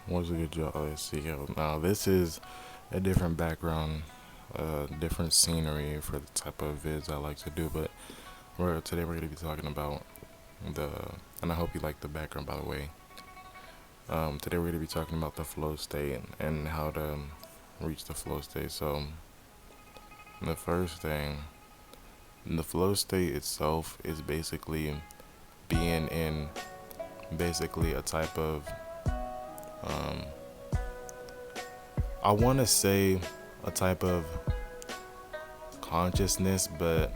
What's a good job? Let's see. Now this is a different background, different scenery for the type of vids I like to do. But today we're gonna be talking about the, and I hope you like the background by the way. Today we're gonna be talking about the flow state and how to reach the flow state. So the first thing, the flow state itself is basically being in basically a type of um, I want to say a type of consciousness, but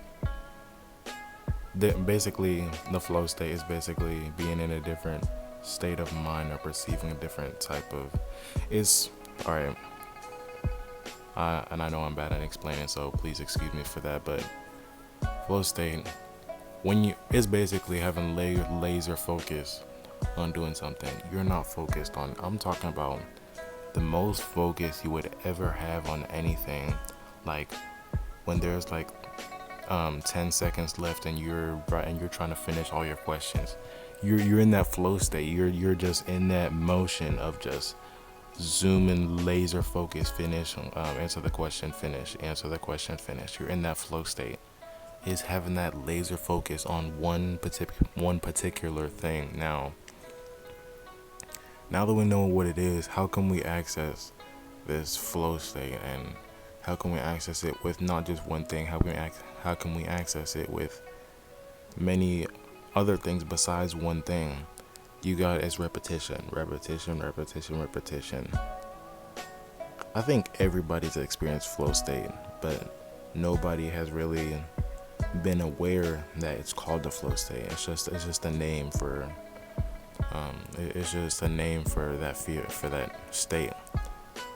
basically the flow state is basically being in a different state of mind or perceiving a different type of. It's all right. And I know I'm bad at explaining, so please excuse me for that. But flow state, when you, it's basically having laser focus on doing something. You're not focused on. I'm talking about the most focus you would ever have on anything, like when there's like 10 seconds left and you're trying to finish all your questions. You're in that flow state. You're just in that motion of just zoom in, laser focus, finish, answer the question, finish, answer the question, finish. You're in that flow state. Is having that laser focus on one particular thing. Now that we know what it is, how can we access this flow state, and how can we access it with not just one thing? How can we access it with many other things besides one thing? You got is repetition, repetition, repetition, repetition. I think everybody's experienced flow state, but nobody has really been aware that it's called the flow state. It's just a name for it's just a name for that fear, for that state.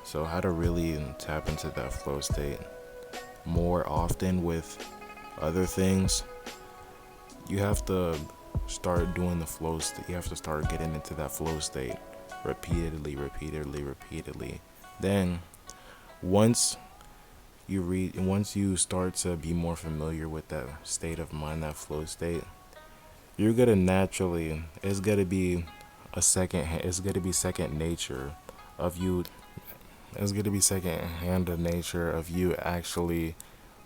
So how to really tap into that flow state more often with other things, you have to start doing the flow state. You have to start getting into that flow state repeatedly, repeatedly, repeatedly. Then once once you start to be more familiar with that state of mind, that flow state, you're gonna naturally, it's gonna be second nature of you. It's gonna be second hand of nature of you actually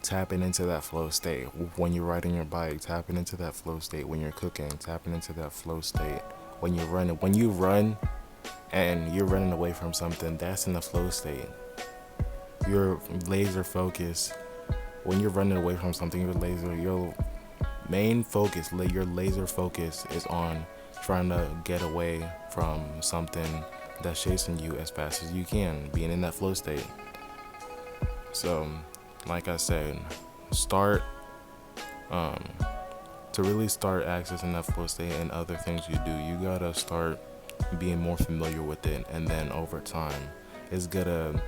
tapping into that flow state when you're riding your bike, tapping into that flow state when you're cooking, tapping into that flow state when you're running. When you run and you're running away from something, that's in the flow state. Your laser focus. When you're running away from something, your main focus, your laser focus is on trying to get away from something that's chasing you as fast as you can, being in that flow state. So, like I said, start to really start accessing that flow state and other things you do. You gotta start being more familiar with it, and then over time, it's gonna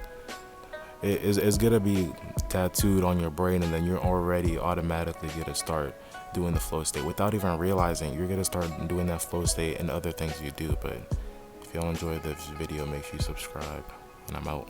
it's gonna be tattooed on your brain, and then you're already automatically gonna start doing the flow state without even realizing. You're gonna start doing that flow state and other things you do. But if y'all enjoyed this video, make sure you subscribe, and I'm out.